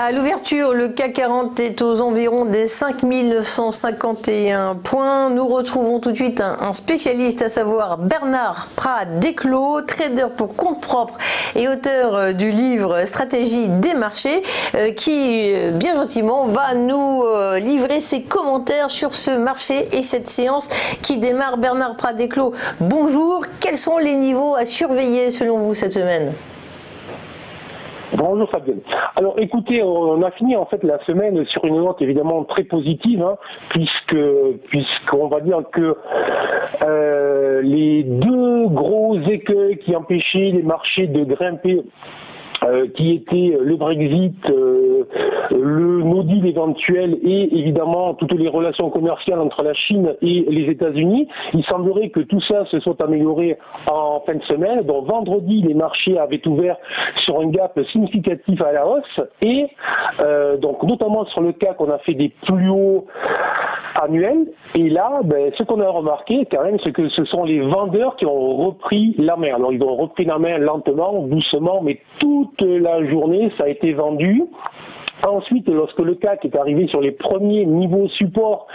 À l'ouverture, le CAC 40 est aux environs des 5951 points. Nous retrouvons tout de suite un spécialiste, à savoir Bernard Prat-Desclos, trader pour compte propre et auteur du livre Stratégie des marchés, qui bien gentiment va nous livrer ses commentaires sur ce marché et cette séance qui démarre. Bernard Prat-Desclos, bonjour. Quels sont les niveaux à surveiller selon vous cette semaine ? Bonjour Fabienne. Alors écoutez, on a fini en fait la semaine sur une note évidemment très positive, puisqu'on va dire que les deux gros écueils qui empêchaient les marchés de grimper, qui étaient le Brexit, le no deal éventuel et évidemment toutes les relations commerciales entre la Chine et les États-Unis. Il semblerait que tout ça se soit amélioré en fin de semaine. Donc vendredi, les marchés avaient ouvert sur un gap significatif à la hausse et donc notamment sur le CAC, on a fait des plus hauts annuels. Et là, ce qu'on a remarqué quand même, c'est que ce sont les vendeurs qui ont repris la main. Alors ils ont repris la main lentement, doucement, mais toute la journée, ça a été vendu. Ensuite, lorsque le CAC est arrivé sur les premiers niveaux support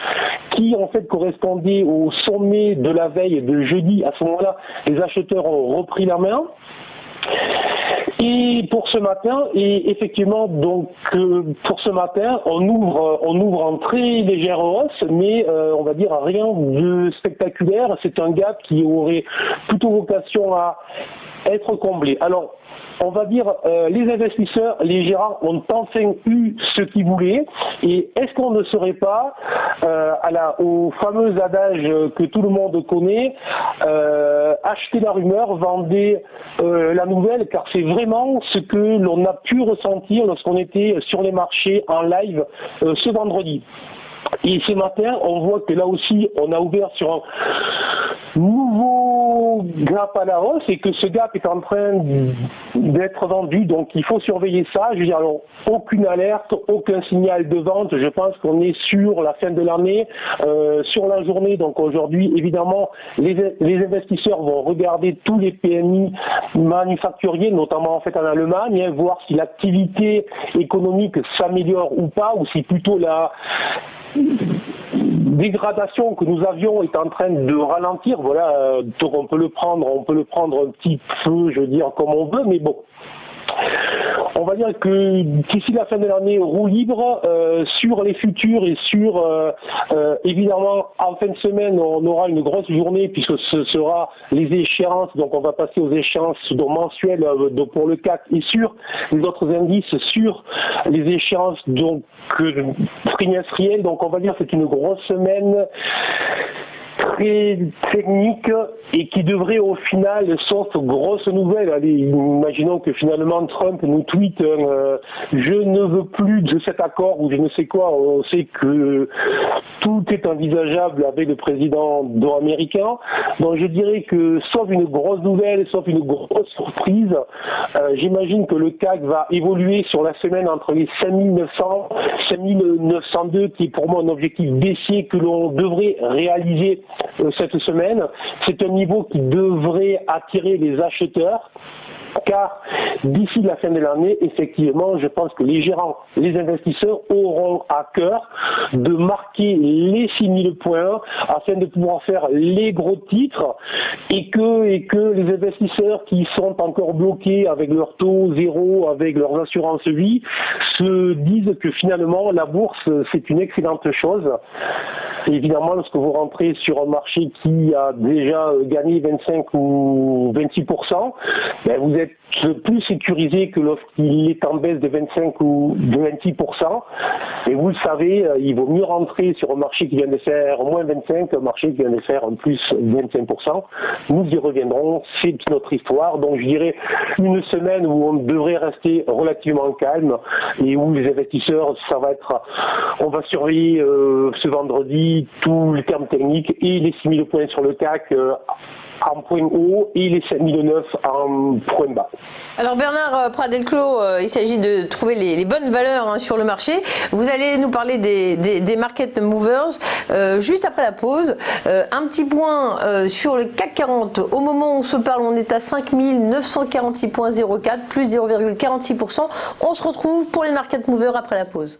qui en fait correspondaient au sommet de la veille de jeudi, à ce moment-là, les acheteurs ont repris la main. Et pour ce matin, et effectivement, donc pour ce matin, on ouvre en très légère hausse, mais on va dire rien de spectaculaire. C'est un gap qui aurait plutôt vocation à être comblé. Alors, on va dire, les investisseurs, les gérants ont enfin eu ce qu'ils voulaient. Et est-ce qu'on ne serait pas au fameux adage que tout le monde connaît, acheter la rumeur, vendez la nouvelle, car c'est vraiment ce que l'on a pu ressentir lorsqu'on était sur les marchés en live ce vendredi. Et ce matin, on voit que là aussi, on a ouvert sur un nouveau gap à la hausse et que ce gap est en train d'être vendu. Donc, il faut surveiller ça. Je veux dire, alors, aucune alerte, aucun signal de vente. Je pense qu'on est sur la fin de l'année, sur la journée. Donc, aujourd'hui, évidemment, les investisseurs vont regarder tous les PMI manufacturiers, notamment en fait en Allemagne, voir si l'activité économique s'améliore ou pas, ou si plutôt la dégradation que nous avions est en train de ralentir. Voilà, donc on peut le prendre un petit peu, je veux dire, comme on veut, mais bon. On va dire que d'ici la fin de l'année, roue libre sur les futurs et sur évidemment en fin de semaine on aura une grosse journée puisque ce sera les échéances, donc on va passer aux échéances mensuelles pour le CAC et sur les autres indices sur les échéances donc trimestrielles. Donc on va dire que c'est une grosse semaine très technique et qui devrait au final, sauf grosse nouvelle, allez, imaginons que finalement Trump nous tweete je ne veux plus de cet accord ou je ne sais quoi, on sait que tout est envisageable avec le président américain. Donc je dirais que sauf une grosse nouvelle, sauf une grosse surprise, j'imagine que le CAC va évoluer sur la semaine entre les 5900 5902 qui est pour moi un objectif baissier que l'on devrait réaliser cette semaine. C'est un niveau qui devrait attirer les acheteurs, car d'ici la fin de l'année, effectivement, je pense que les gérants, les investisseurs auront à cœur de marquer les 6000 points afin de pouvoir faire les gros titres et que les investisseurs qui sont encore bloqués avec leur taux zéro, avec leurs assurances vie, se disent que finalement la bourse c'est une excellente chose. Et évidemment, lorsque vous rentrez sur un marché qui a déjà gagné 25 ou 26%, vous êtes plus sécurisé que lorsqu'il est en baisse de 25 ou de 26%. Et vous le savez, il vaut mieux rentrer sur un marché qui vient de faire moins 25 qu'un marché qui vient de faire en plus 25%. Nous y reviendrons, c'est notre histoire. Donc je dirais une semaine où on devrait rester relativement calme et où les investisseurs, ça va être, on va surveiller ce vendredi et tous les termes techniques et les 6000 points sur le CAC en point haut et les 7009 en point bas. Alors Bernard Prat-Delclos, il s'agit de trouver les bonnes valeurs sur le marché. Vous allez nous parler des market movers juste après la pause. Un petit point sur le CAC 40. Au moment où on se parle, on est à 5946,04, plus 0,46%. On se retrouve pour les market movers après la pause.